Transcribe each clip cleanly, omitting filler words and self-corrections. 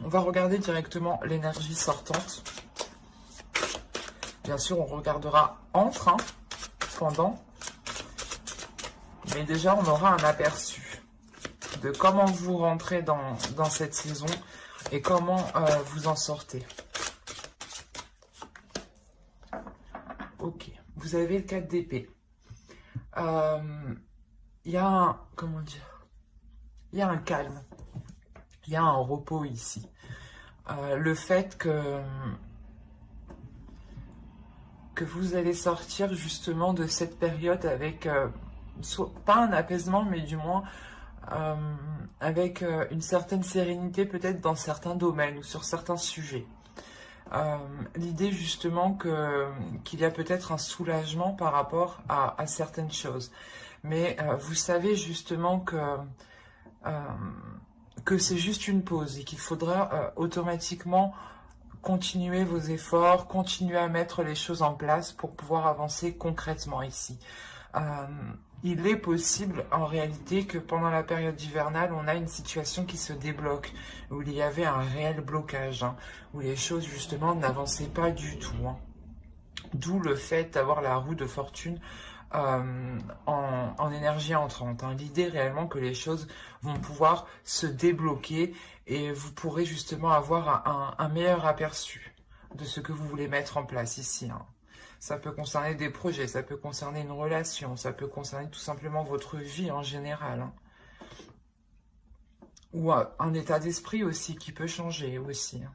On va regarder directement l'énergie sortante. Bien sûr, on regardera entre, hein, pendant. Mais déjà, on aura un aperçu de comment vous rentrez dans cette saison et comment vous en sortez. Ok, vous avez le 4 d'épée. Il y a un, comment dire, il y a un calme, il y a un repos ici. Le fait que vous allez sortir justement de cette période avec, pas un apaisement, mais du moins avec une certaine sérénité peut-être dans certains domaines ou sur certains sujets. L'idée justement qu'il y a peut-être un soulagement par rapport à certaines choses. Mais vous savez justement que c'est juste une pause et qu'il faudra automatiquement continuer vos efforts, continuer à mettre les choses en place pour pouvoir avancer concrètement ici. Il est possible en réalité que pendant la période hivernale, on a une situation qui se débloque, où il y avait un réel blocage, hein, où les choses justement n'avançaient pas du tout. Hein. D'où le fait d'avoir la roue de fortune en énergie entrante. Hein. L'idée réellement que les choses vont pouvoir se débloquer et vous pourrez justement avoir un meilleur aperçu de ce que vous voulez mettre en place ici. Hein. Ça peut concerner des projets, ça peut concerner une relation, ça peut concerner tout simplement votre vie en général. Hein. Ou un état d'esprit aussi qui peut changer aussi. Hein.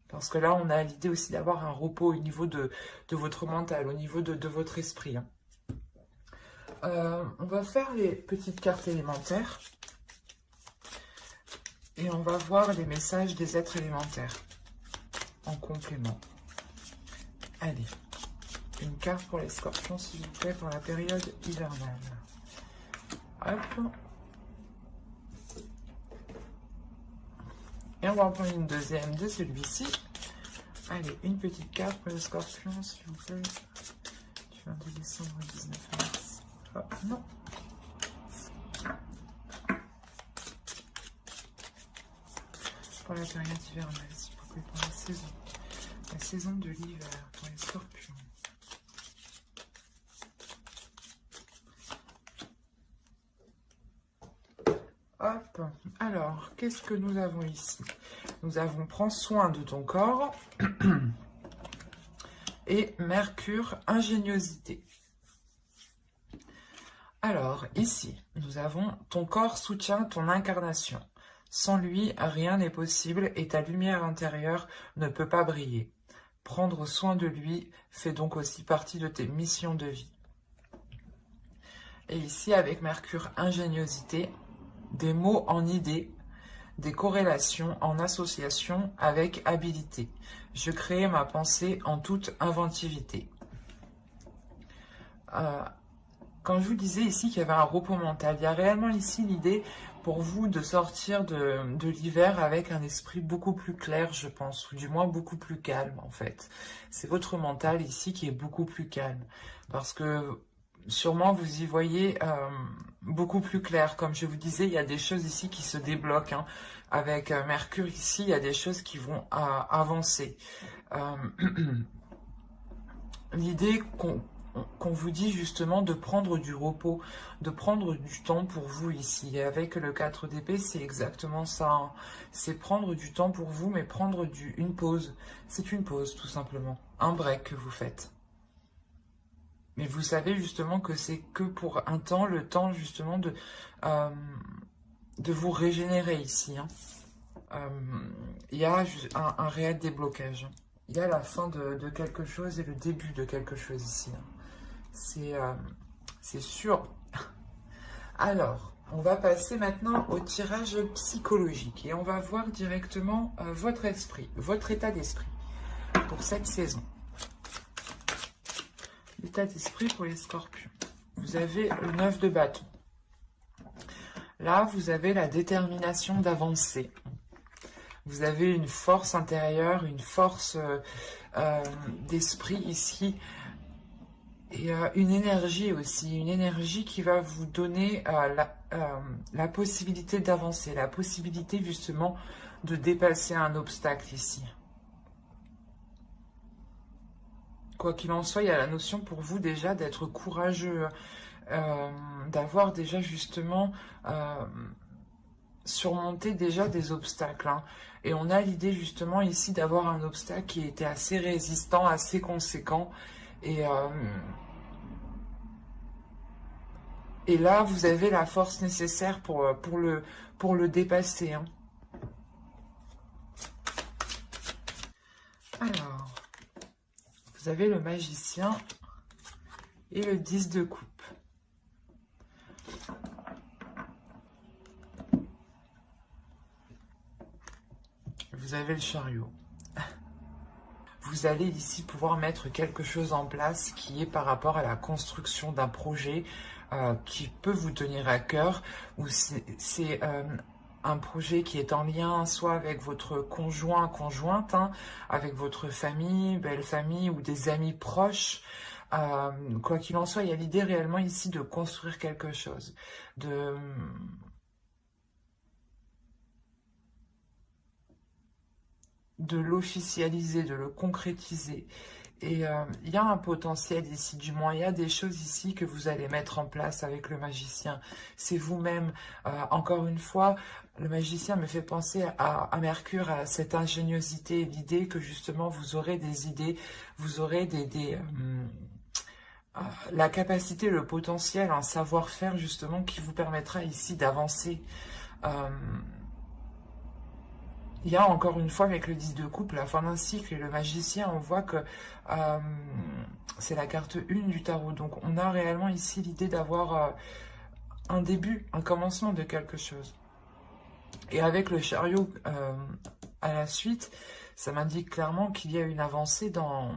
Parce que là, on a l'idée aussi d'avoir un repos au niveau de votre mental, au niveau de votre esprit. Hein. On va faire les petites cartes élémentaires. Et on va voir les messages des êtres élémentaires en complément. Allez. Une carte pour les scorpions, s'il vous plaît, pour la période hivernale. Hop. Et on va en prendre une deuxième de celui-ci. Allez, une petite carte pour les scorpions, s'il vous plaît. Du 22 décembre au 19 mars. Hop, non. Pour la période hivernale, s'il vous plaît, pour la saison. La saison de l'hiver, pour les scorpions. Hop, alors, qu'est-ce que nous avons ici? Nous avons prends soin de ton corps et Mercure, ingéniosité. Alors, ici, nous avons ton corps soutient ton incarnation. Sans lui, rien n'est possible et ta lumière intérieure ne peut pas briller. Prendre soin de lui fait donc aussi partie de tes missions de vie. Et ici, avec Mercure, ingéniosité, des mots en idées, des corrélations en association avec habilité. Je crée ma pensée en toute inventivité. Quand je vous disais ici qu'il y avait un repos mental, il y a réellement ici l'idée pour vous de sortir de l'hiver avec un esprit beaucoup plus clair, je pense, ou du moins beaucoup plus calme en fait. C'est votre mental ici qui est beaucoup plus calme, parce que sûrement vous y voyez beaucoup plus clair. Comme je vous disais, il y a des choses ici qui se débloquent. Hein. Avec Mercure ici, il y a des choses qui vont avancer. L'idée qu'on vous dit justement de prendre du repos, de prendre du temps pour vous ici. Et avec le 4 d'épée, c'est exactement ça. Hein. C'est prendre du temps pour vous, mais prendre une pause. C'est une pause, tout simplement. Un break que vous faites. Mais vous savez justement que c'est que pour un temps, le temps justement de vous régénérer ici. Hein. Il y a un réel déblocage. Il y a la fin de quelque chose et le début de quelque chose ici. Hein. C'est sûr. Alors, on va passer maintenant au tirage psychologique. Et on va voir directement votre esprit, votre état d'esprit pour cette saison. L'état d'esprit pour les scorpions. Vous avez le 9 de bâton. Là, vous avez la détermination d'avancer. Vous avez une force intérieure, une force d'esprit ici. Et une énergie aussi. Une énergie qui va vous donner la possibilité d'avancer. La possibilité justement de dépasser un obstacle ici. Quoi qu'il en soit, il y a la notion pour vous déjà d'être courageux, d'avoir déjà justement surmonté déjà des obstacles. Hein. Et on a l'idée justement ici d'avoir un obstacle qui était assez résistant, assez conséquent. Et là, vous avez la force nécessaire pour le dépasser. Hein. Alors, vous avez le magicien et le 10 de coupe. Vous avez le chariot. Vous allez ici pouvoir mettre quelque chose en place qui est par rapport à la construction d'un projet qui peut vous tenir à cœur, ou c'est un projet qui est en lien soit avec votre conjoint, conjointe, hein, avec votre famille, belle famille ou des amis proches. Quoi qu'il en soit, il y a l'idée réellement ici de construire quelque chose, de l'officialiser, de le concrétiser. Et il y a un potentiel ici, du moins il y a des choses ici que vous allez mettre en place avec le magicien. C'est vous-même. Encore une fois, le magicien me fait penser à Mercure, à cette ingéniosité, l'idée que justement vous aurez des idées, vous aurez la capacité, le potentiel, un savoir-faire justement qui vous permettra ici d'avancer. Il y a encore une fois avec le 10 de coupe, la fin d'un cycle et le magicien, on voit que c'est la carte 1 du tarot. Donc on a réellement ici l'idée d'avoir un début, un commencement de quelque chose. Et avec le chariot à la suite, ça m'indique clairement qu'il y a une avancée dans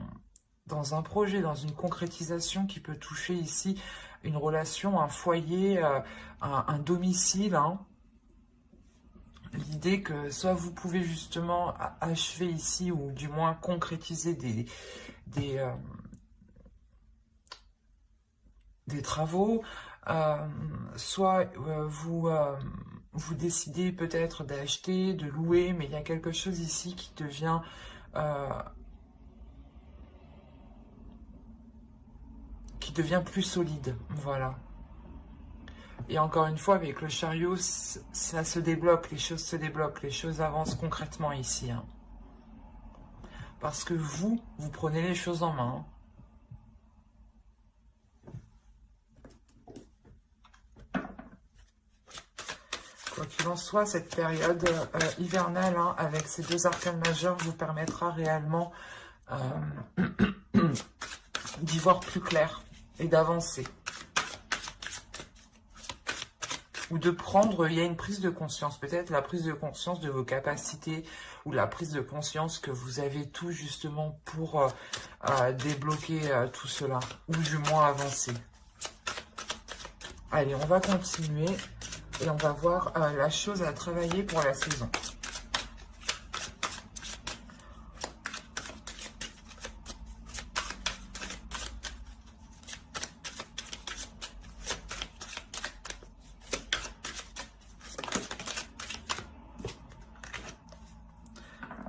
un projet, dans une concrétisation qui peut toucher ici une relation, un foyer, un domicile, hein. L'idée que soit vous pouvez justement achever ici, ou du moins concrétiser des travaux, soit vous décidez peut-être d'acheter, de louer, mais il y a quelque chose ici qui devient plus solide, voilà. Et encore une fois, avec le chariot, ça se débloque, les choses se débloquent, les choses avancent concrètement ici. Hein. Parce que vous prenez les choses en main. Quoi qu'il en soit, cette période hivernale, hein, avec ces deux arcanes majeures, vous permettra réellement d'y voir plus clair et d'avancer. Ou de prendre, il y a une prise de conscience, peut-être la prise de conscience de vos capacités, ou la prise de conscience que vous avez tout justement pour débloquer tout cela, ou du moins avancer. Allez, on va continuer, et on va voir la chose à travailler pour la saison.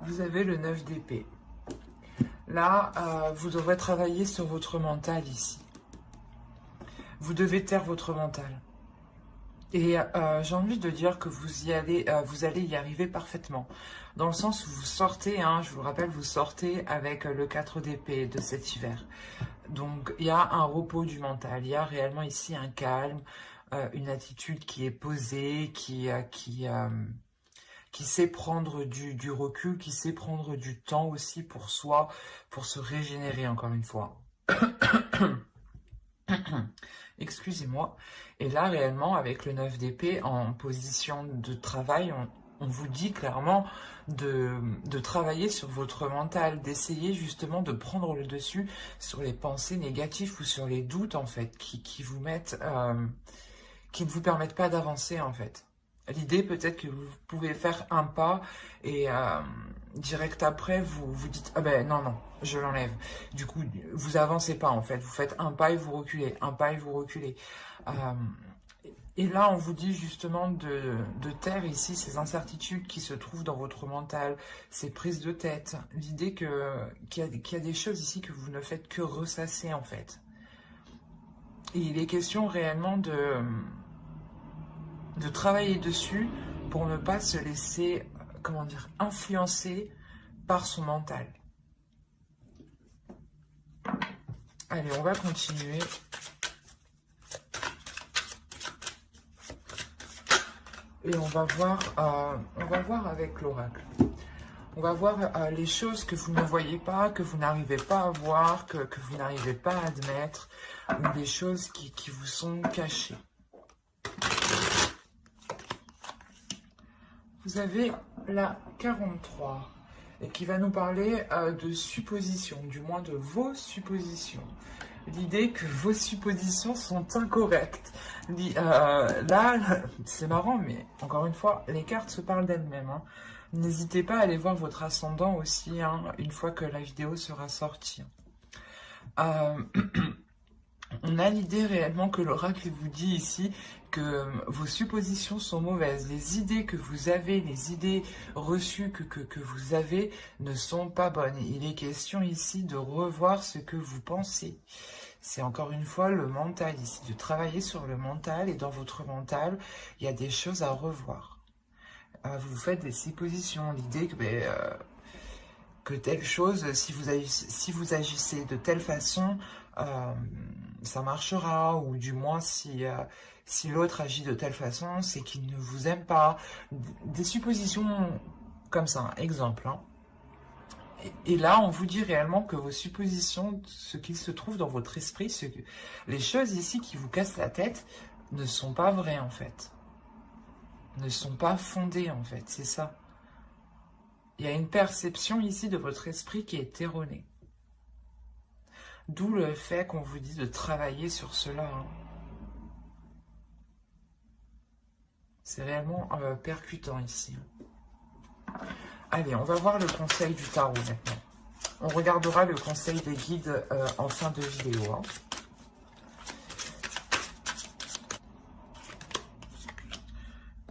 Vous avez le 9 d'épée. Là, vous devrez travailler sur votre mental ici. Vous devez taire votre mental. Et j'ai envie de dire que vous allez y arriver parfaitement. Dans le sens où vous sortez, hein, je vous le rappelle, vous sortez avec le 4 d'épée de cet hiver. Donc, il y a un repos du mental. Il y a réellement ici un calme, une attitude qui est posée, qui sait prendre du recul, qui sait prendre du temps aussi pour soi, pour se régénérer encore une fois. Excusez-moi. Et là, réellement, avec le 9 d'épée en position de travail, on vous dit clairement de travailler sur votre mental, d'essayer justement de prendre le dessus sur les pensées négatives ou sur les doutes, en fait, qui vous mettent, qui ne vous permettent pas d'avancer, en fait. L'idée, peut-être que vous pouvez faire un pas et direct après, vous dites « Ah ben non, je l'enlève ». Du coup, vous avancez pas en fait. Vous faites un pas et vous reculez, un pas et vous reculez. Et là, on vous dit justement de taire ici ces incertitudes qui se trouvent dans votre mental, ces prises de tête. L'idée qu'il y a des choses ici que vous ne faites que ressasser en fait. Et il est question réellement de travailler dessus pour ne pas se laisser, comment dire, influencer par son mental. Allez, on va continuer. Et on va voir avec l'oracle. On va voir les choses que vous ne voyez pas, que vous n'arrivez pas à voir, que vous n'arrivez pas à admettre, ou des choses qui vous sont cachées. Vous avez la 43, et qui va nous parler de suppositions, du moins de vos suppositions. L'idée que vos suppositions sont incorrectes. Là, c'est marrant, mais encore une fois, les cartes se parlent d'elles-mêmes. Hein. N'hésitez pas à aller voir votre ascendant aussi, hein, une fois que la vidéo sera sortie. On a l'idée réellement que l'oracle vous dit ici que vos suppositions sont mauvaises. Les idées que vous avez, les idées reçues que vous avez ne sont pas bonnes. Il est question ici de revoir ce que vous pensez. C'est encore une fois le mental ici, de travailler sur le mental. Et dans votre mental, il y a des choses à revoir. Vous faites des suppositions. L'idée que telle chose, si vous agissez de telle façon, ça marchera, ou du moins si l'autre agit de telle façon, c'est qu'il ne vous aime pas. Des suppositions comme ça, exemple. Hein. Et là, on vous dit réellement que vos suppositions, ce qui se trouve dans votre esprit, les choses ici qui vous cassent la tête, ne sont pas vraies en fait. Ne sont pas fondées en fait, c'est ça. Il y a une perception ici de votre esprit qui est erronée. D'où le fait qu'on vous dit de travailler sur cela. Hein. C'est réellement percutant ici. Allez, on va voir le conseil du tarot maintenant. On regardera le conseil des guides en fin de vidéo. Hein.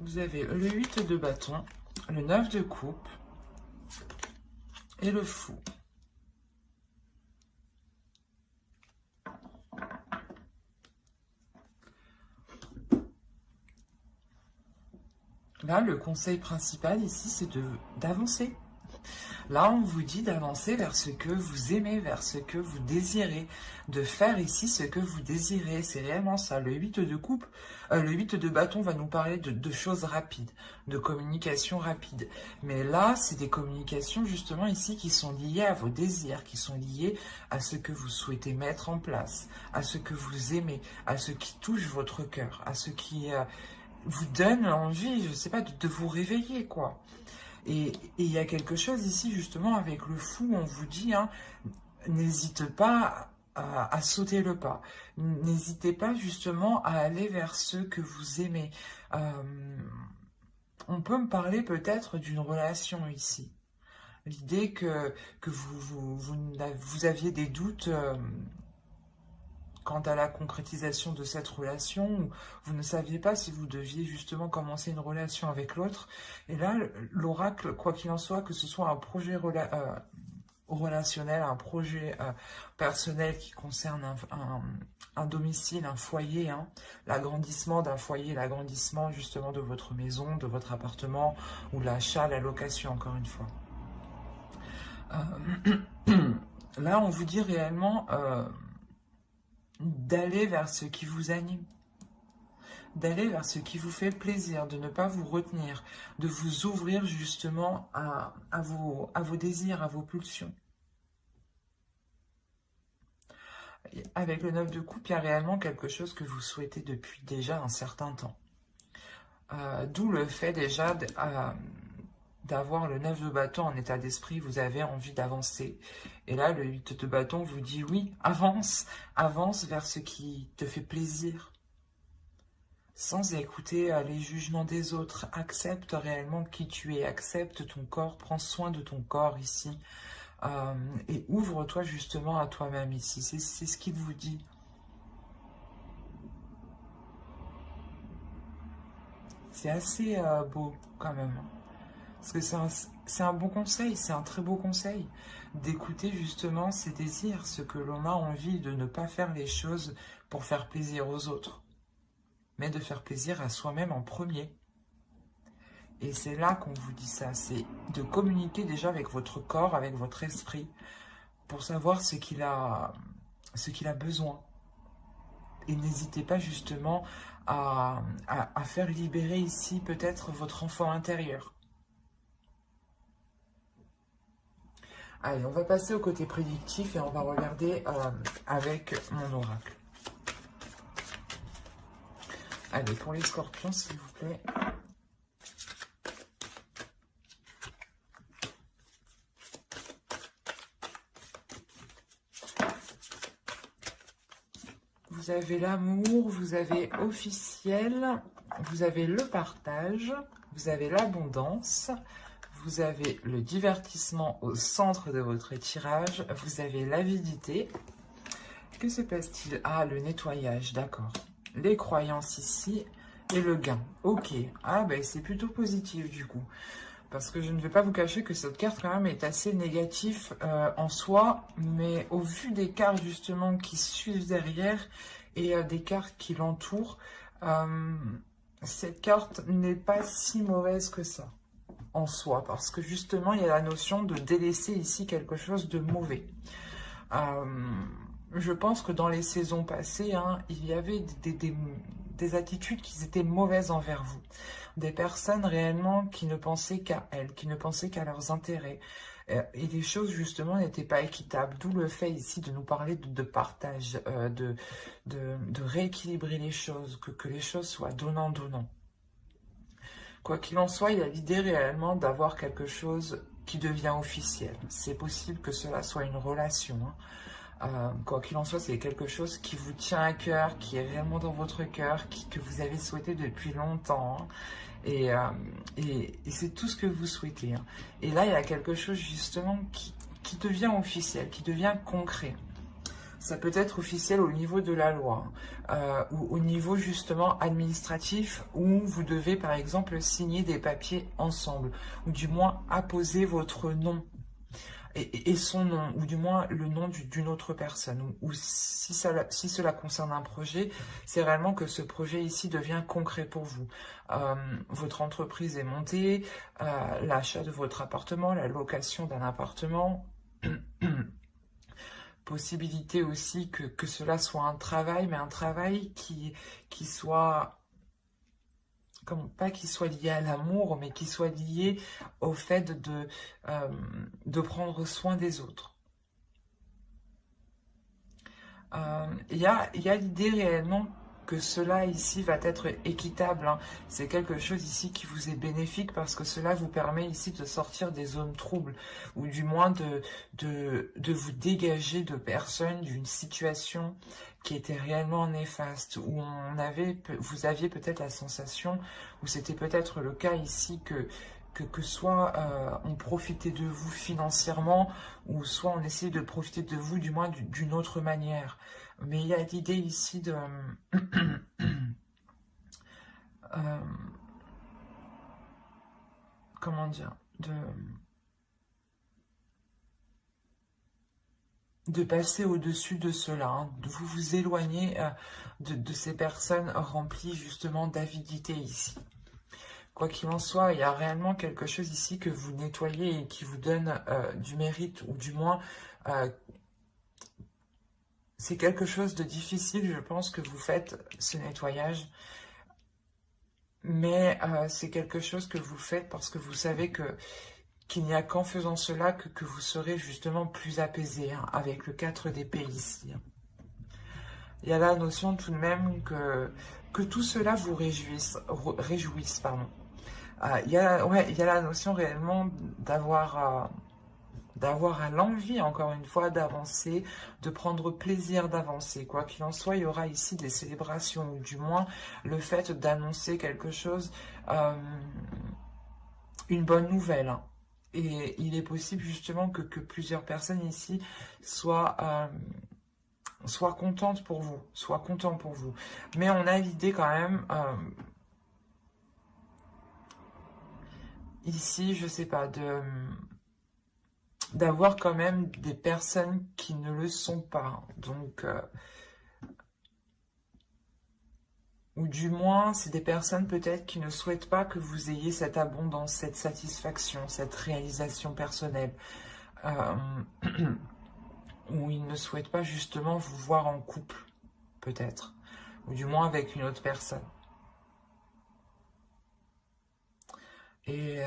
Vous avez le 8 de bâton, le 9 de coupe et le fou. Là, le conseil principal ici, c'est d'avancer. Là, on vous dit d'avancer vers ce que vous aimez, vers ce que vous désirez, de faire ici ce que vous désirez. C'est réellement ça. Le 8 de coupe, le 8 de bâton va nous parler de choses rapides, de communication rapide. Mais là, c'est des communications justement ici qui sont liées à vos désirs, qui sont liées à ce que vous souhaitez mettre en place, à ce que vous aimez, à ce qui touche votre cœur, à ce qui vous donne envie, je sais pas, de vous réveiller, quoi. Et il y a quelque chose ici, justement, avec le fou, on vous dit, hein, n'hésite pas à sauter le pas. N'hésitez pas, justement, à aller vers ceux que vous aimez. On peut me parler peut-être d'une relation ici. L'idée que vous aviez des doutes quant à la concrétisation de cette relation, où vous ne saviez pas si vous deviez justement commencer une relation avec l'autre. Et là, l'oracle, quoi qu'il en soit, que ce soit un projet relationnel, un projet personnel qui concerne un domicile, un foyer, hein, l'agrandissement d'un foyer, l'agrandissement justement de votre maison, de votre appartement, ou l'achat, la location, encore une fois. Là, on vous dit réellement d'aller vers ce qui vous anime, d'aller vers ce qui vous fait plaisir, de ne pas vous retenir, de vous ouvrir justement à vos désirs, à vos pulsions. Et avec le 9 de coupe, il y a réellement quelque chose que vous souhaitez depuis déjà un certain temps. D'où le fait déjà d'avoir le 9 de bâton en état d'esprit, vous avez envie d'avancer. Et là, le 8 de bâton vous dit oui, avance, avance vers ce qui te fait plaisir. Sans écouter les jugements des autres, accepte réellement qui tu es, accepte ton corps, prends soin de ton corps ici. Et ouvre-toi justement à toi-même ici, c'est ce qu'il vous dit. C'est assez beau quand même. Parce que c'est un bon conseil, c'est un très beau conseil d'écouter justement ses désirs, ce que l'on a envie de ne pas faire les choses pour faire plaisir aux autres, mais de faire plaisir à soi-même en premier. Et c'est là qu'on vous dit ça, c'est de communiquer déjà avec votre corps, avec votre esprit, pour savoir ce qu'il a besoin. Et n'hésitez pas justement à faire libérer ici peut-être votre enfant intérieur. Allez, on va passer au côté prédictif et on va regarder avec mon oracle. Allez, pour les scorpions, s'il vous plaît. Vous avez l'amour, vous avez officiel, vous avez le partage, vous avez l'abondance, vous avez le divertissement au centre de votre tirage, vous avez l'avidité. Que se passe-t-il? Ah, le nettoyage, d'accord. Les croyances ici et le gain. Ok, ah ben c'est plutôt positif du coup. Parce que je ne vais pas vous cacher que cette carte quand même est assez négative en soi, mais au vu des cartes justement qui suivent derrière et des cartes qui l'entourent, cette carte n'est pas si mauvaise que ça en soi, parce que justement il y a la notion de délaisser ici quelque chose de mauvais. Je pense que dans les saisons passées, il y avait des attitudes qui étaient mauvaises envers vous. Des personnes réellement qui ne pensaient qu'à elles, qui ne pensaient qu'à leurs intérêts. Et les choses, justement, n'étaient pas équitables. D'où le fait ici de nous parler de partage, de rééquilibrer les choses, que les choses soient donnant-donnant. Quoi qu'il en soit, il y a l'idée réellement d'avoir quelque chose qui devient officiel. C'est possible que cela soit une relation, quoi qu'il en soit, c'est quelque chose qui vous tient à cœur, qui est réellement dans votre cœur, que vous avez souhaité depuis longtemps. Et c'est tout ce que vous souhaitez. Et là, il y a quelque chose justement qui devient officiel, qui devient concret. Ça peut être officiel au niveau de la loi, ou au niveau justement administratif, où vous devez par exemple signer des papiers ensemble, ou du moins apposer votre nom. Et son nom, ou du moins le nom d'une autre personne, ou si cela concerne un projet, c'est réellement que ce projet ici devient concret pour vous. Votre entreprise est montée, l'achat de votre appartement, la location d'un appartement, possibilité aussi que cela soit un travail, mais un travail qui soit... pas qu'il soit lié à l'amour, mais qu'il soit lié au fait de prendre soin des autres. Il y a l'idée réellement que cela ici va être équitable. C'est quelque chose ici qui vous est bénéfique parce que cela vous permet ici de sortir des zones troubles ou du moins de vous dégager de personnes, d'une situation qui était réellement néfaste, où vous aviez peut-être la sensation, ou c'était peut-être le cas ici que soit on profitait de vous financièrement, ou soit on essayait de profiter de vous du moins d'une autre manière. Mais il y a l'idée ici de... comment dire, de passer au-dessus de cela, de vous éloigner de ces personnes remplies justement d'avidité ici. Quoi qu'il en soit, il y a réellement quelque chose ici que vous nettoyez et qui vous donne du mérite, ou du moins, c'est quelque chose de difficile, je pense, que vous faites ce nettoyage. Mais c'est quelque chose que vous faites parce que vous savez qu'il n'y a qu'en faisant cela que vous serez justement plus apaisé, avec le 4 d'épée ici. Il y a la notion tout de même que tout cela vous réjouisse, pardon. Il y a la notion réellement d'avoir l'envie, encore une fois, d'avancer, de prendre plaisir d'avancer. Quoi qu'il en soit, il y aura ici des célébrations, ou du moins le fait d'annoncer quelque chose, une bonne nouvelle. Et il est possible justement que plusieurs personnes ici soient contentes pour vous, soient contents pour vous. Mais on a l'idée quand même... ici, je sais pas, d'avoir quand même des personnes qui ne le sont pas. Donc, ou du moins, c'est des personnes peut-être qui ne souhaitent pas que vous ayez cette abondance, cette satisfaction, cette réalisation personnelle. Euh, ou ils ne souhaitent pas justement vous voir en couple, peut-être. Ou du moins avec une autre personne. Et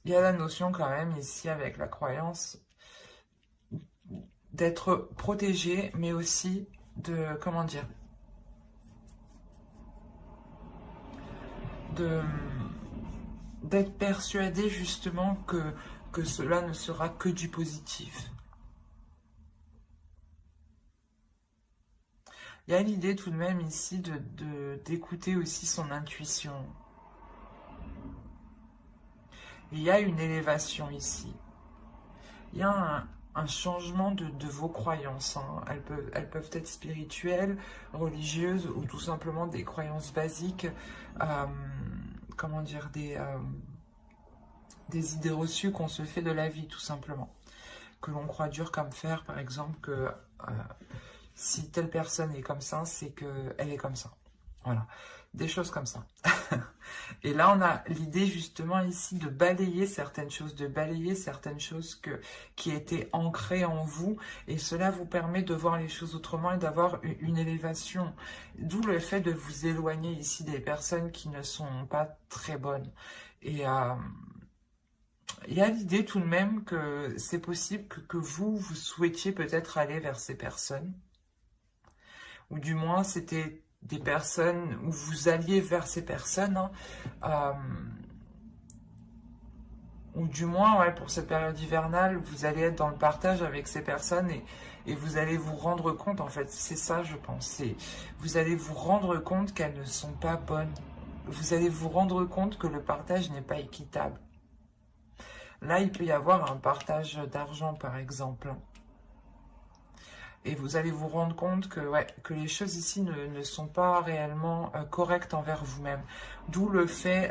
il y a la notion quand même ici avec la croyance d'être protégé, mais aussi de, comment dire, de d'être persuadé justement que cela ne sera que du positif. Il y a l'idée tout de même ici d'écouter aussi son intuition. Il y a une élévation ici. Il y a un changement de vos croyances. Hein. Elles peuvent être spirituelles, religieuses ou tout simplement des croyances basiques. Comment dire, des idées reçues qu'on se fait de la vie, tout simplement. Que l'on croit dur comme fer, par exemple, que si telle personne est comme ça, c'est qu'elle est comme ça. Voilà, des choses comme ça. Et là, on a l'idée justement ici de balayer certaines choses, qui étaient ancrées en vous. Et cela vous permet de voir les choses autrement et d'avoir une élévation. D'où le fait de vous éloigner ici des personnes qui ne sont pas très bonnes. Et il y a l'idée tout de même que c'est possible que vous souhaitiez peut-être aller vers ces personnes. Ou du moins, c'était des personnes où vous alliez vers ces personnes. Hein, ou du moins, ouais, pour cette période hivernale, vous allez être dans le partage avec ces personnes et vous allez vous rendre compte, en fait, c'est ça, je pense. Vous allez vous rendre compte qu'elles ne sont pas bonnes. Vous allez vous rendre compte que le partage n'est pas équitable. Là, il peut y avoir un partage d'argent, par exemple. Et vous allez vous rendre compte que, ouais, que les choses ici ne sont pas réellement correctes envers vous-même. D'où le fait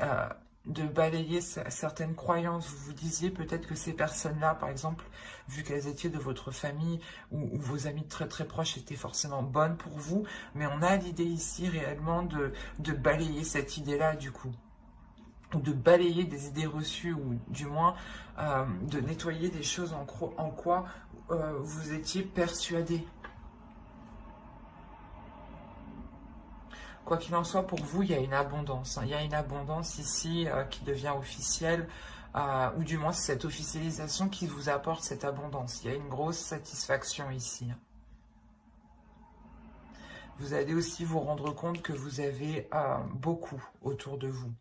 de balayer certaines croyances. Vous vous disiez peut-être que ces personnes-là, par exemple, vu qu'elles étaient de votre famille ou vos amis très très proches étaient forcément bonnes pour vous, mais on a l'idée ici réellement de balayer cette idée-là du coup. Ou de balayer des idées reçues, ou du moins de nettoyer des choses en quoi vous étiez persuadé. Quoi qu'il en soit, pour vous, il y a une abondance. Hein. Il y a une abondance ici qui devient officielle, ou du moins c'est cette officialisation qui vous apporte cette abondance. Il y a une grosse satisfaction ici. Vous allez aussi vous rendre compte que vous avez beaucoup autour de vous.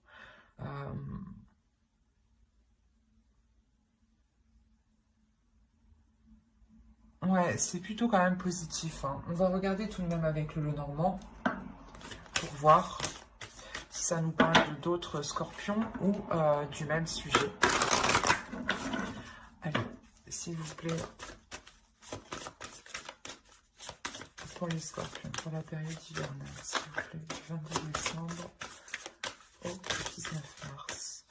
Ouais, c'est plutôt quand même positif. Hein. On va regarder tout de même avec le Lenormand pour voir si ça nous parle d'autres scorpions ou du même sujet. Allez, s'il vous plaît, pour les scorpions, pour la période hivernale, s'il vous plaît, du 22 décembre au 19 mars.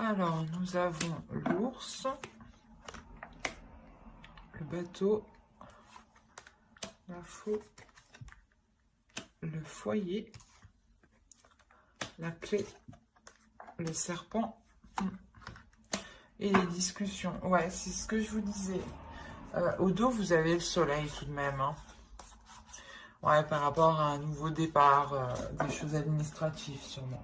Alors, nous avons l'ours, le bateau, la faux, le foyer, la clé, le serpent et les discussions. Ouais, c'est ce que je vous disais. Au dos, vous avez le soleil tout de même. Hein. Ouais, par rapport à un nouveau départ, des choses administratives sûrement.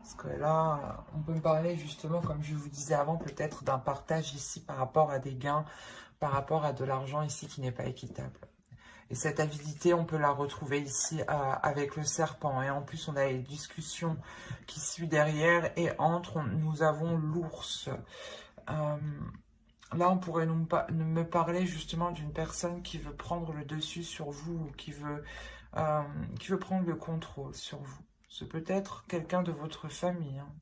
Parce que là, on peut me parler justement, comme je vous disais avant, peut-être d'un partage ici par rapport à des gains, par rapport à de l'argent ici qui n'est pas équitable. Et cette avidité, on peut la retrouver ici avec le serpent. Et en plus, on a les discussions qui suivent derrière. Et entre, nous avons l'ours. Là, on pourrait me parler justement d'une personne qui veut prendre le dessus sur vous, ou qui veut prendre le contrôle sur vous. C'est peut-être quelqu'un de votre famille, hein.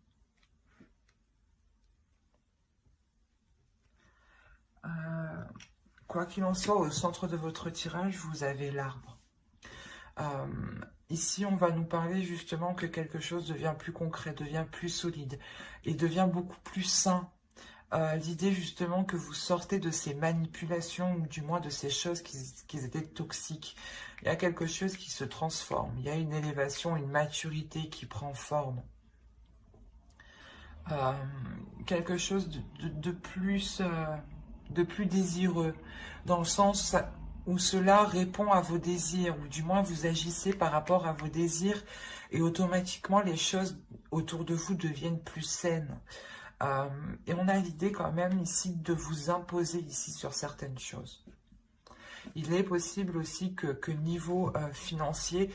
Quoi qu'il en soit, au centre de votre tirage, vous avez l'arbre. Euh, Ici, on va nous parler justement que quelque chose devient plus concret, devient plus solide et devient beaucoup plus sain. L'idée justement que vous sortez de ces manipulations ou du moins de ces choses qui étaient toxiques. Il y a quelque chose qui se transforme, il y a une élévation, une maturité qui prend forme. Euh, Quelque chose de plus désireux, dans le sens où cela répond à vos désirs, ou du moins vous agissez par rapport à vos désirs, et automatiquement les choses autour de vous deviennent plus saines. Et on a l'idée quand même ici de vous imposer ici sur certaines choses. Il est possible aussi que niveau financier,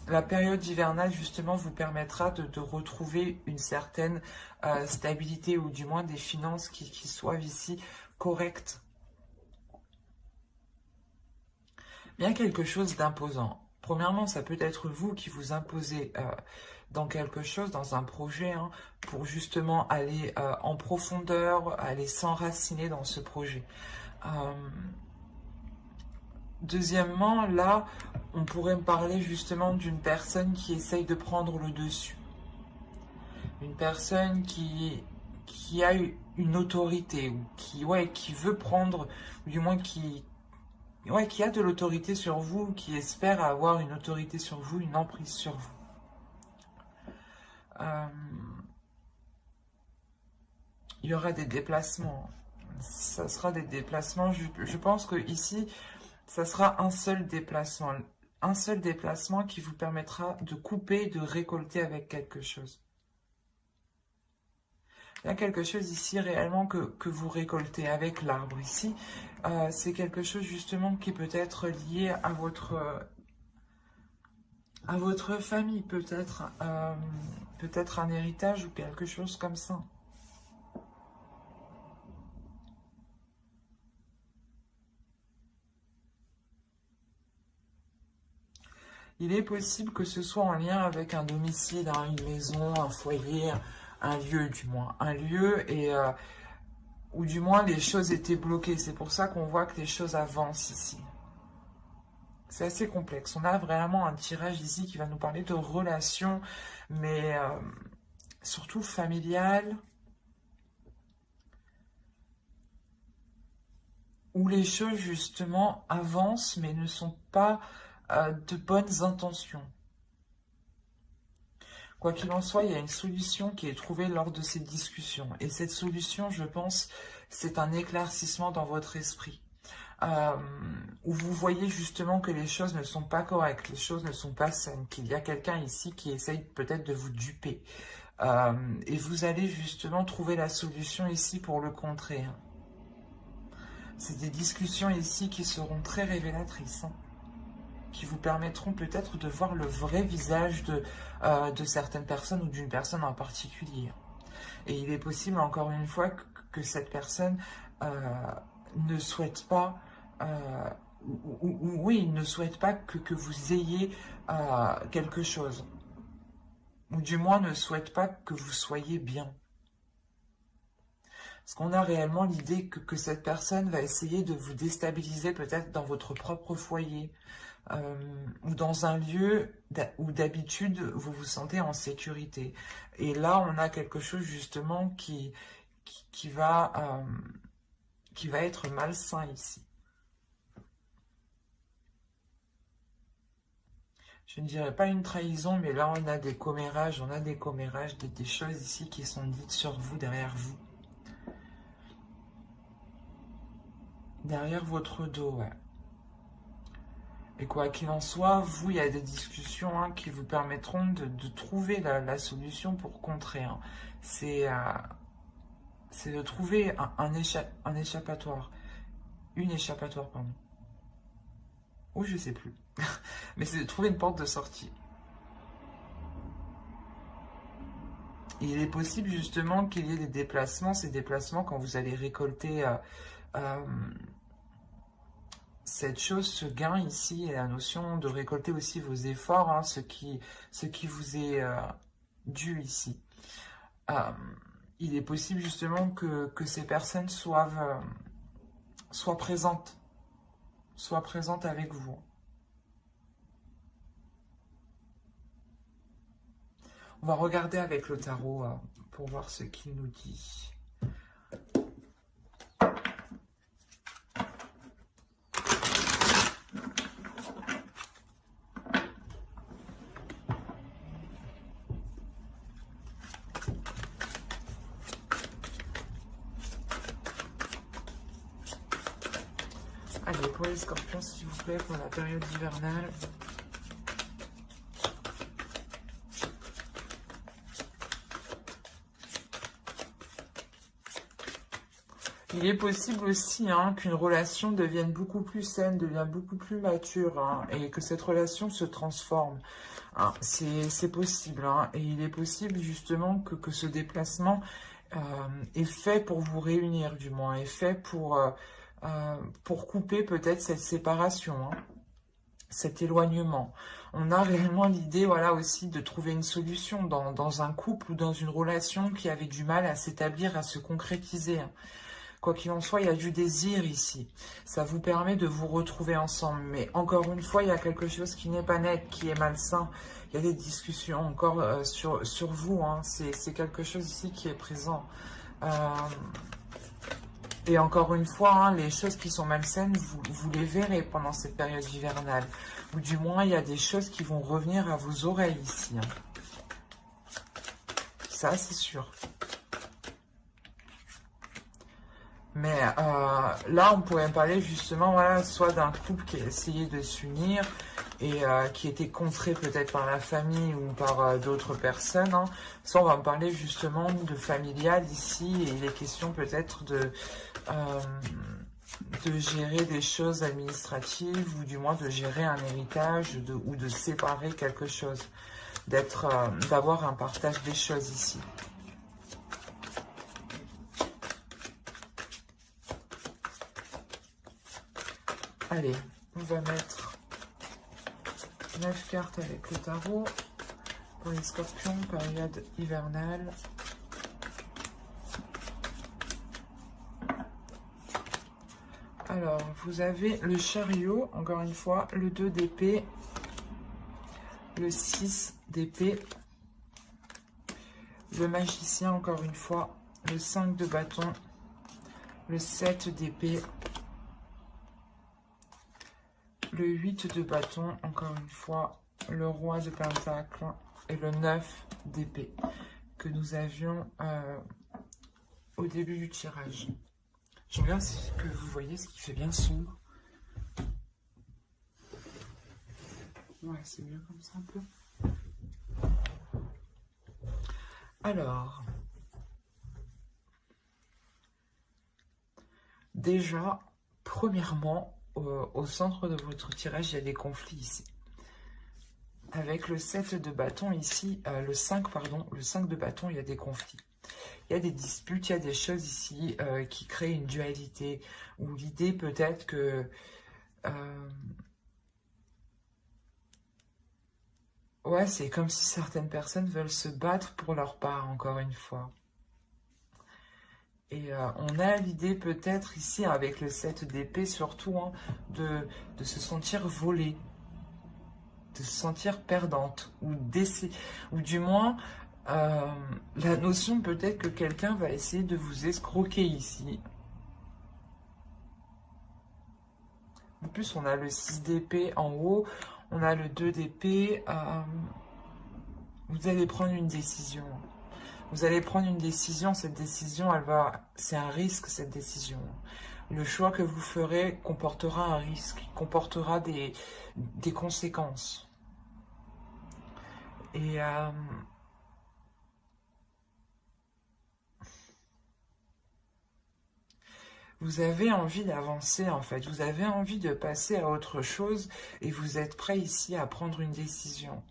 la période hivernale justement vous permettra de retrouver une certaine stabilité, ou du moins des finances qui soient ici correctes. Bien quelque chose d'imposant. Premièrement, ça peut être vous qui vous imposez dans quelque chose, dans un projet, hein, pour justement aller en profondeur, aller s'enraciner dans ce projet. Deuxièmement, là, on pourrait me parler justement d'une personne qui essaye de prendre le dessus. Une personne qui a une autorité, ou qui veut prendre, ou du moins qui a de l'autorité sur vous, qui espère avoir une autorité sur vous, une emprise sur vous. Il y aura des déplacements. Ça sera des déplacements. Je pense que ici, ça sera un seul déplacement. Un seul déplacement qui vous permettra de couper, de récolter avec quelque chose. Il y a quelque chose ici réellement que vous récoltez avec l'arbre ici. C'est quelque chose justement qui peut être lié à votre famille, peut-être un héritage ou quelque chose comme ça. Il est possible que ce soit en lien avec un domicile, hein, une maison, un foyer, un lieu du moins. Un lieu où du moins les choses étaient bloquées. C'est pour ça qu'on voit que les choses avancent ici. C'est assez complexe. On a vraiment un tirage ici qui va nous parler de relations, mais surtout familiales, où les choses justement avancent, mais ne sont pas de bonnes intentions. Quoi qu'il en soit, il y a une solution qui est trouvée lors de ces discussions. Et cette solution, je pense, c'est un éclaircissement dans votre esprit. Où vous voyez justement que les choses ne sont pas correctes, les choses ne sont pas saines, qu'il y a quelqu'un ici qui essaye peut-être de vous duper. Et vous allez justement trouver la solution ici pour le contrer. C'est des discussions ici qui seront très révélatrices, hein, qui vous permettront peut-être de voir le vrai visage de certaines personnes ou d'une personne en particulier. Et il est possible, encore une fois, que cette personne ne souhaite pas, oui, il ne souhaite pas que vous ayez quelque chose. Ou du moins ne souhaite pas que vous soyez bien. Parce qu'on a réellement l'idée que cette personne va essayer de vous déstabiliser peut-être dans votre propre foyer, ou dans un lieu où d'habitude vous vous sentez en sécurité. Et là, on a quelque chose justement qui va être malsain ici. Je ne dirais pas une trahison, mais là on a des commérages, des choses ici qui sont dites sur vous, derrière vous. Derrière votre dos, ouais. Et quoi qu'il en soit, vous, il y a des discussions, hein, qui vous permettront de trouver la solution pour contrer, hein. C'est de trouver un échappatoire. Une échappatoire, pardon. Ou je sais plus. Mais c'est de trouver une porte de sortie. Il est possible justement qu'il y ait des déplacements, ces déplacements quand vous allez récolter euh, cette chose, ce gain ici, et la notion de récolter aussi vos efforts, hein, ce qui vous est dû ici. Euh, il est possible justement que ces personnes soient présentes avec vous. On va regarder avec le tarot pour voir ce qu'il nous dit. Allez, pour les scorpions, s'il vous plaît, pour la période hivernale. Il est possible aussi hein, qu'une relation devienne beaucoup plus saine, devienne beaucoup plus mature, hein, et que cette relation se transforme. Hein, c'est possible, hein, et il est possible justement que ce déplacement est fait pour vous réunir, du moins, est fait pour couper peut-être cette séparation, hein, cet éloignement. On a réellement l'idée, voilà, aussi de trouver une solution dans un couple ou dans une relation qui avait du mal à s'établir, à se concrétiser. Hein. Quoi qu'il en soit, il y a du désir ici. Ça vous permet de vous retrouver ensemble. Mais encore une fois, il y a quelque chose qui n'est pas net, qui est malsain. Il y a des discussions encore sur vous. Hein. C'est quelque chose ici qui est présent. Et encore une fois, hein, les choses qui sont malsaines, vous les verrez pendant cette période hivernale. Ou du moins, il y a des choses qui vont revenir à vos oreilles ici. Hein. Ça, c'est sûr. Mais là, on pourrait parler justement, voilà, soit d'un couple qui a essayé de s'unir et qui était contré peut-être par la famille ou par d'autres personnes. Hein. Soit on va me parler justement de familial ici et il est question peut-être de gérer des choses administratives ou du moins de gérer un héritage ou de séparer quelque chose, d'avoir un partage des choses ici. Allez, on va mettre 9 cartes avec le tarot pour les scorpions, période hivernale. Alors, vous avez le chariot, encore une fois, le 2 d'épée, le 6 d'épée, le magicien, encore une fois, le 5 de bâton, le 7 d'épée, le 8 de bâton, encore une fois, le roi de pentacle et le 9 d'épée que nous avions au début du tirage. Je regarde si que vous voyez ce qui fait bien sombre. Ouais, c'est mieux comme ça un peu. Alors, déjà, premièrement, au centre de votre tirage, il y a des conflits ici. Avec le 7 de bâton ici, le 5 de bâton, il y a des conflits. Il y a des disputes, il y a des choses ici qui créent une dualité. Ou l'idée peut-être que... ouais, c'est comme si certaines personnes veulent se battre pour leur part, encore une fois. Et on a l'idée peut-être ici, avec le 7 d'épée surtout, hein, de se sentir volée, de se sentir perdante, ou du moins, la notion peut-être que quelqu'un va essayer de vous escroquer ici. En plus, on a le 6 d'épée en haut, on a le 2 d'épée, vous allez prendre une décision. Vous allez prendre une décision, cette décision, c'est un risque, cette décision. Le choix que vous ferez comportera un risque, comportera des conséquences. Et vous avez envie d'avancer, en fait. Vous avez envie de passer à autre chose et vous êtes prêt ici à prendre une décision.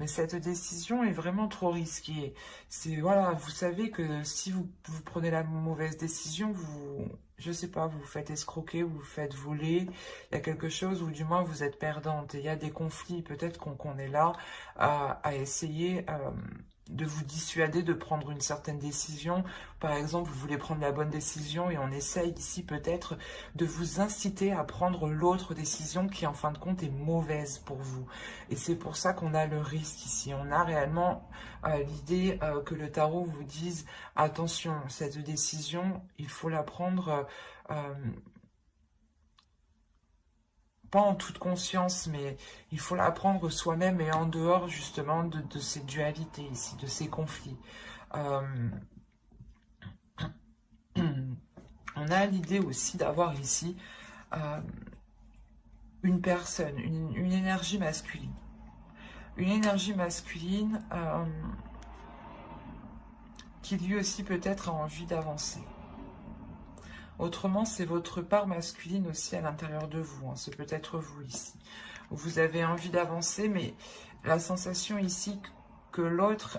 mais cette décision est vraiment trop risquée. C'est, voilà, vous savez que si vous prenez la mauvaise décision, je sais pas, vous vous faites escroquer, vous vous faites voler, il y a quelque chose, ou du moins vous êtes perdante, et il y a des conflits, peut-être qu'on est là à essayer de vous dissuader de prendre une certaine décision. Par exemple, vous voulez prendre la bonne décision et on essaye ici peut-être de vous inciter à prendre l'autre décision qui en fin de compte est mauvaise pour vous. Et c'est pour ça qu'on a le risque ici. On a réellement l'idée que le tarot vous dise attention, cette décision, il faut la prendre pas en toute conscience, mais il faut la prendre soi-même et en dehors justement de ces dualités ici, de ces conflits. On a l'idée aussi d'avoir ici une personne, une énergie masculine. Une énergie masculine qui lui aussi peut-être a envie d'avancer. Autrement, c'est votre part masculine aussi à l'intérieur de vous. Hein. C'est peut-être vous ici. Vous avez envie d'avancer, mais la sensation ici que l'autre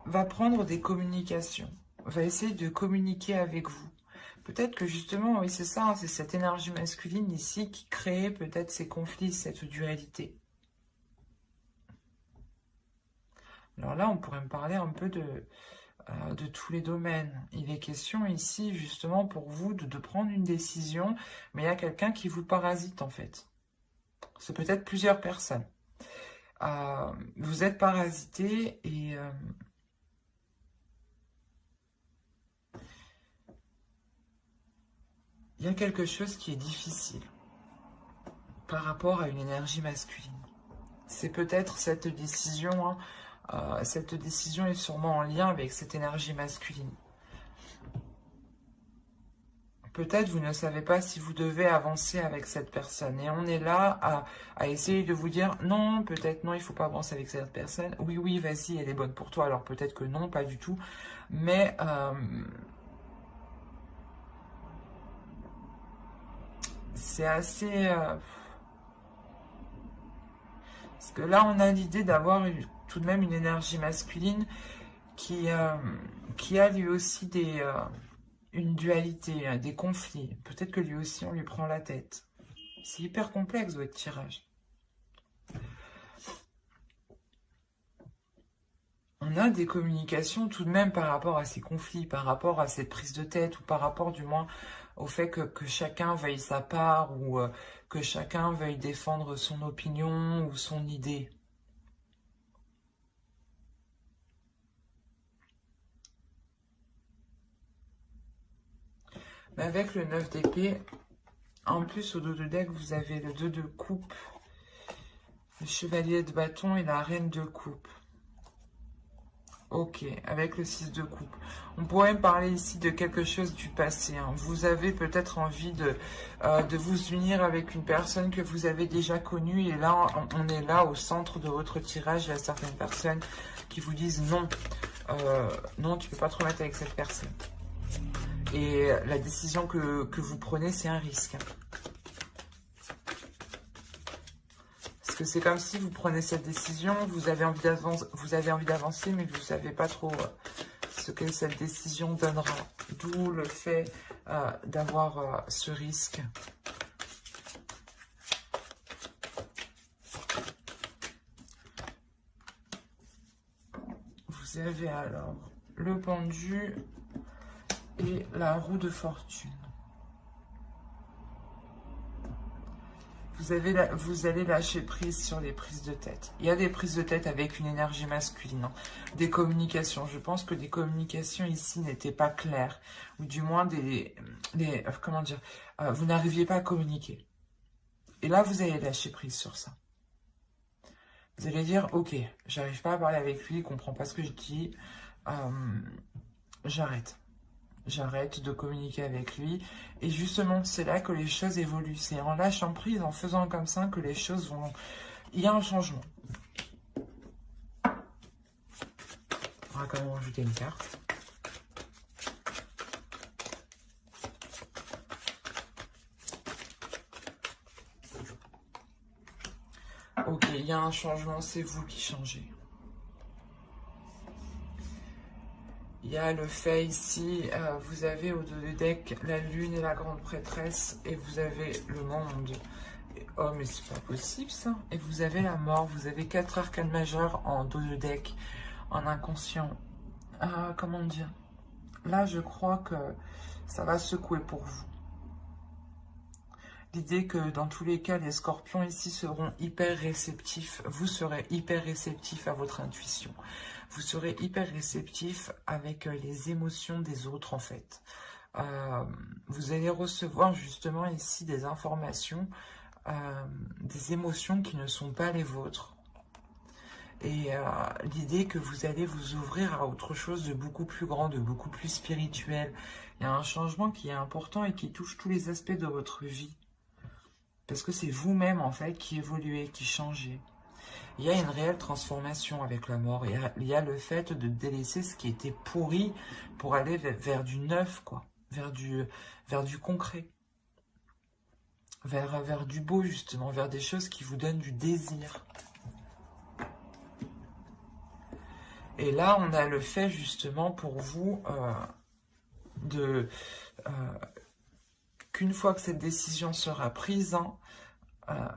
va prendre des communications, va essayer de communiquer avec vous. Peut-être que justement, oui, c'est ça, hein, c'est cette énergie masculine ici qui crée peut-être ces conflits, cette dualité. Alors là, on pourrait me parler un peu de tous les domaines. Il est question ici, justement, pour vous, de prendre une décision, mais il y a quelqu'un qui vous parasite, en fait. C'est peut-être plusieurs personnes. Vous êtes parasité et... il y a quelque chose qui est difficile par rapport à une énergie masculine. C'est peut-être cette décision, hein, cette décision est sûrement en lien avec cette énergie masculine. Peut-être vous ne savez pas si vous devez avancer avec cette personne. Et on est là à essayer de vous dire non, peut-être non, il ne faut pas avancer avec cette personne. Oui, oui, vas-y, elle est bonne pour toi. Alors peut-être que non, pas du tout. Mais c'est assez... parce que là, on a l'idée d'avoir tout de même une énergie masculine qui a lui aussi une dualité, hein, des conflits. Peut-être que lui aussi, on lui prend la tête. C'est hyper complexe, votre tirage. On a des communications tout de même par rapport à ces conflits, par rapport à cette prise de tête, ou par rapport du moins au fait que chacun veuille sa part, ou que chacun veuille défendre son opinion ou son idée. Mais avec le 9 d'épée, en plus au dos de deck, vous avez le 2 de coupe, le chevalier de bâton et la reine de coupe. Ok, avec le 6 de coupe. On pourrait me parler ici de quelque chose du passé. Hein. Vous avez peut-être envie de vous unir avec une personne que vous avez déjà connue. Et là, on est là au centre de votre tirage. Il y a certaines personnes qui vous disent non. Non, tu ne peux pas te remettre avec cette personne. Et la décision que vous prenez, c'est un risque. Parce que c'est comme si vous prenez cette décision, vous avez envie d'avancer, mais vous ne savez pas trop ce que cette décision donnera. D'où le fait d'avoir ce risque. Vous avez alors le pendu et la roue de fortune. Vous allez lâcher prise sur les prises de tête. Il y a des prises de tête avec une énergie masculine, hein. Des communications. Je pense que des communications ici n'étaient pas claires. Ou du moins comment dire, vous n'arriviez pas à communiquer. Et là, vous allez lâcher prise sur ça. Vous allez dire, ok, j'arrive pas à parler avec lui, il comprend pas ce que je dis. J'arrête. J'arrête de communiquer avec lui. Et justement, c'est là que les choses évoluent. C'est en lâchant prise, en faisant comme ça, que les choses vont... Il y a un changement. On va quand même rajouter une carte. Ok, il y a un changement, c'est vous qui changez. Il y a le fait ici, vous avez au dos du deck la lune et la grande prêtresse, et vous avez le monde. Et, oh, mais c'est pas possible ça. Et vous avez la mort, vous avez 4 arcanes majeures en dos de deck, en inconscient. Comment dire? Là, je crois que ça va secouer pour vous. L'idée que dans tous les cas, les scorpions ici seront hyper réceptifs. Vous serez hyper réceptif à votre intuition. Vous serez hyper réceptif avec les émotions des autres en fait. Vous allez recevoir justement ici des informations, des émotions qui ne sont pas les vôtres. Et l'idée que vous allez vous ouvrir à autre chose de beaucoup plus grand, de beaucoup plus spirituel. Il y a un changement qui est important et qui touche tous les aspects de votre vie. Parce que c'est vous-même, en fait, qui évoluez, qui changez. Il y a une réelle transformation avec la mort. Il y a le fait de délaisser ce qui était pourri pour aller vers du neuf, quoi. Vers du concret. Vers du beau, justement. Vers des choses qui vous donnent du désir. Et là, on a le fait, justement, pour vous, qu'une fois que cette décision sera prise, hein,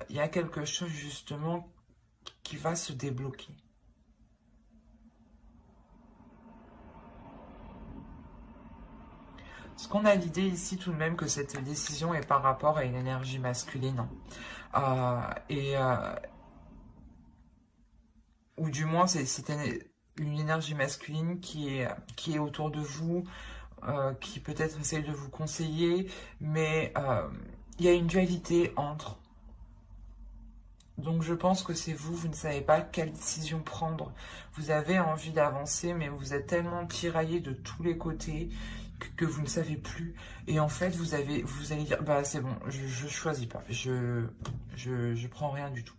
il y a quelque chose justement qui va se débloquer. Parce qu'on a l'idée ici tout de même que cette décision est par rapport à une énergie masculine. Ou du moins c'est une énergie masculine qui est autour de vous, qui peut-être essaye de vous conseiller, mais il y a une dualité entre. Donc je pense que c'est vous, vous ne savez pas quelle décision prendre. Vous avez envie d'avancer, mais vous êtes tellement tiraillé de tous les côtés que vous ne savez plus. Et en fait, vous allez dire, bah c'est bon, je choisis pas, je prends rien du tout.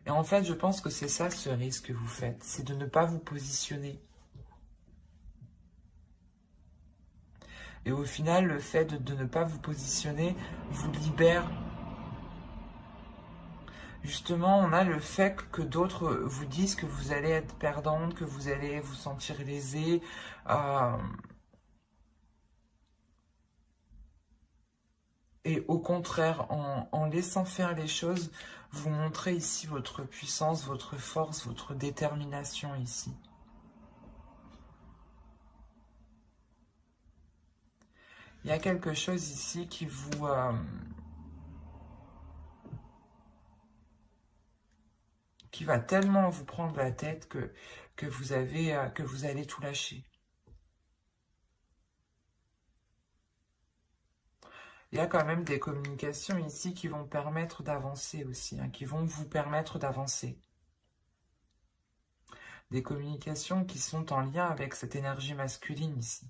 Et en fait, je pense que c'est ça ce risque que vous faites, c'est de ne pas vous positionner. Et au final, le fait de ne pas vous positionner vous libère. Justement, on a le fait que d'autres vous disent que vous allez être perdante, que vous allez vous sentir lésée. Et au contraire, en laissant faire les choses, vous montrez ici votre puissance, votre force, votre détermination ici. Il y a quelque chose ici qui vous... qui va tellement vous prendre la tête que vous allez tout lâcher. Il y a quand même des communications ici qui vont permettre d'avancer aussi, hein, qui vont vous permettre d'avancer. Des communications qui sont en lien avec cette énergie masculine ici.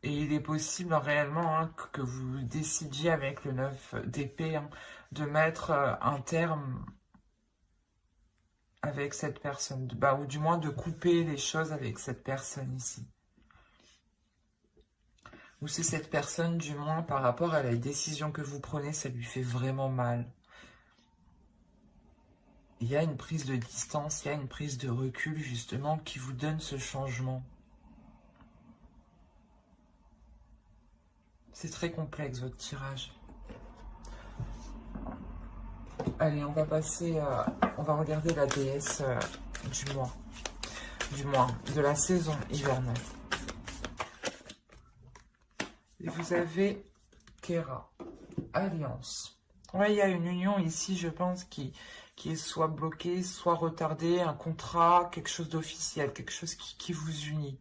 Et il est possible réellement hein, que vous décidiez avec le 9 d'épée hein, de mettre un terme avec cette personne, ou du moins de couper les choses avec cette personne ici. Ou c'est cette personne, du moins par rapport à la décision que vous prenez, ça lui fait vraiment mal. Il y a une prise de distance, il y a une prise de recul justement qui vous donne ce changement. C'est très complexe votre tirage. Allez, on va passer, on va regarder la déesse du mois, de la saison hivernale. Et vous avez Kera, Alliance. Ouais, il y a une union ici, je pense, qui est soit bloquée, soit retardée, un contrat, quelque chose d'officiel, quelque chose qui vous unit.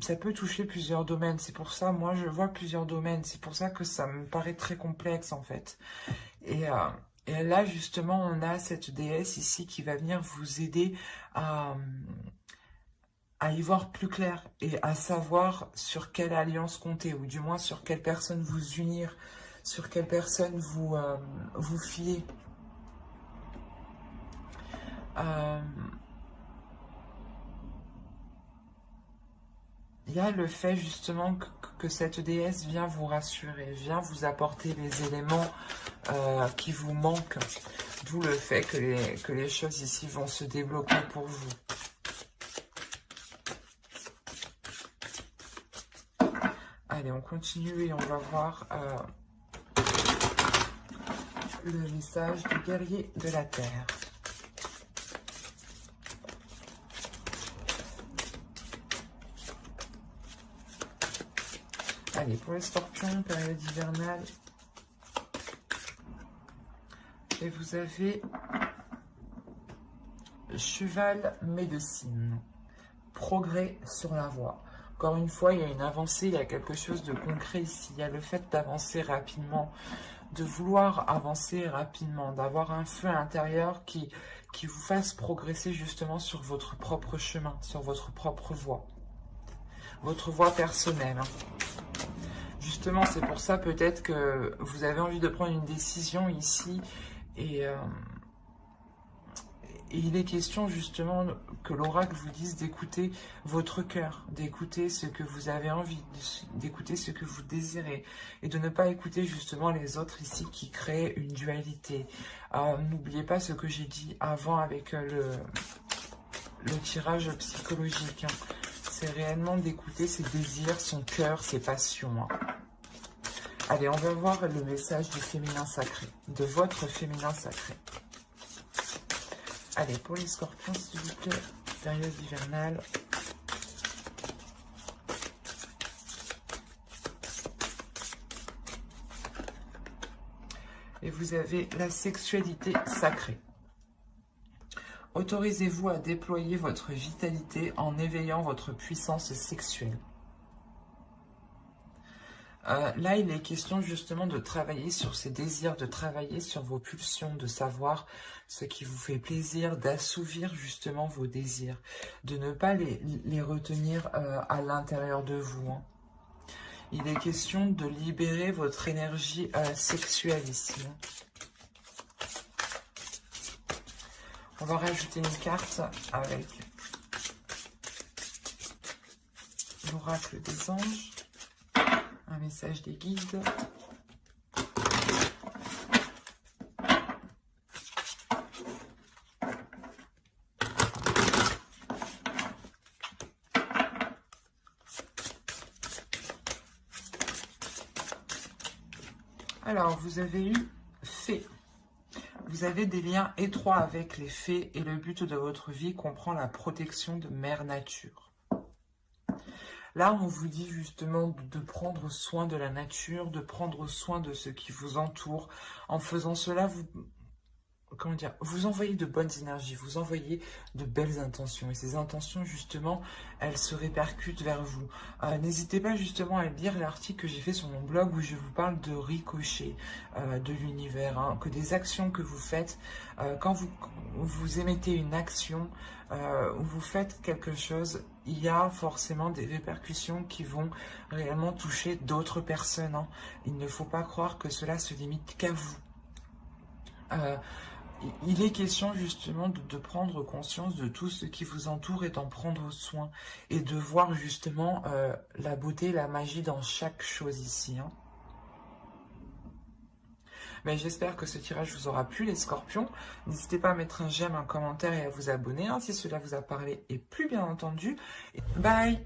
Ça peut toucher plusieurs domaines, c'est pour ça, moi je vois plusieurs domaines, c'est pour ça que ça me paraît très complexe en fait. Et là justement on a cette déesse ici qui va venir vous aider à y voir plus clair et à savoir sur quelle alliance compter, ou du moins sur quelle personne vous unir, sur quelle personne vous fier. Il il y a le fait justement que cette déesse vient vous rassurer, vient vous apporter les éléments qui vous manquent. D'où le fait que les choses ici vont se débloquer pour vous. Allez, on continue et on va voir le message du guerrier de la Terre. Allez, pour les scorpions, période hivernale. Et vous avez cheval médecine. Progrès sur la voie. Encore une fois, il y a une avancée, il y a quelque chose de concret ici. Il y a le fait d'avancer rapidement, de vouloir avancer rapidement, d'avoir un feu intérieur qui vous fasse progresser justement sur votre propre chemin, sur votre propre voie. Votre voie personnelle. Justement, c'est pour ça peut-être que vous avez envie de prendre une décision ici et il est question justement que l'oracle vous dise d'écouter votre cœur, d'écouter ce que vous avez envie, d'écouter ce que vous désirez et de ne pas écouter justement les autres ici qui créent une dualité. N'oubliez pas ce que j'ai dit avant avec le tirage psychologique. C'est réellement d'écouter ses désirs, son cœur, ses passions. Allez, on va voir le message du féminin sacré, de votre féminin sacré. Allez, pour les scorpions, s'il vous plaît, période hivernale. Et vous avez la sexualité sacrée. Autorisez-vous à déployer votre vitalité en éveillant votre puissance sexuelle. Là, il est question justement de travailler sur ces désirs, de travailler sur vos pulsions, de savoir ce qui vous fait plaisir, d'assouvir justement vos désirs, de ne pas les retenir à l'intérieur de vous. Il est question de libérer votre énergie sexuelle ici. On va rajouter une carte avec l'oracle des anges. Un message des guides. Alors, vous avez eu fée. Vous avez des liens étroits avec les fées et le but de votre vie comprend la protection de Mère Nature. Là, on vous dit justement de prendre soin de la nature, de prendre soin de ce qui vous entoure. En faisant cela, vous envoyez de bonnes énergies, vous envoyez de belles intentions. Et ces intentions, justement, elles se répercutent vers vous. N'hésitez pas justement à lire l'article que j'ai fait sur mon blog où je vous parle de ricochet de l'univers. Que des actions que vous faites, quand vous émettez une action, ou vous faites quelque chose, il y a forcément des répercussions qui vont réellement toucher d'autres personnes. Il ne faut pas croire que cela se limite qu'à vous. Il est question justement de prendre conscience de tout ce qui vous entoure et d'en prendre soin. Et de voir justement la beauté, la magie dans chaque chose ici. Mais j'espère que ce tirage vous aura plu les scorpions. N'hésitez pas à mettre un j'aime, un commentaire et à vous abonner si cela vous a parlé et plus bien entendu. Bye!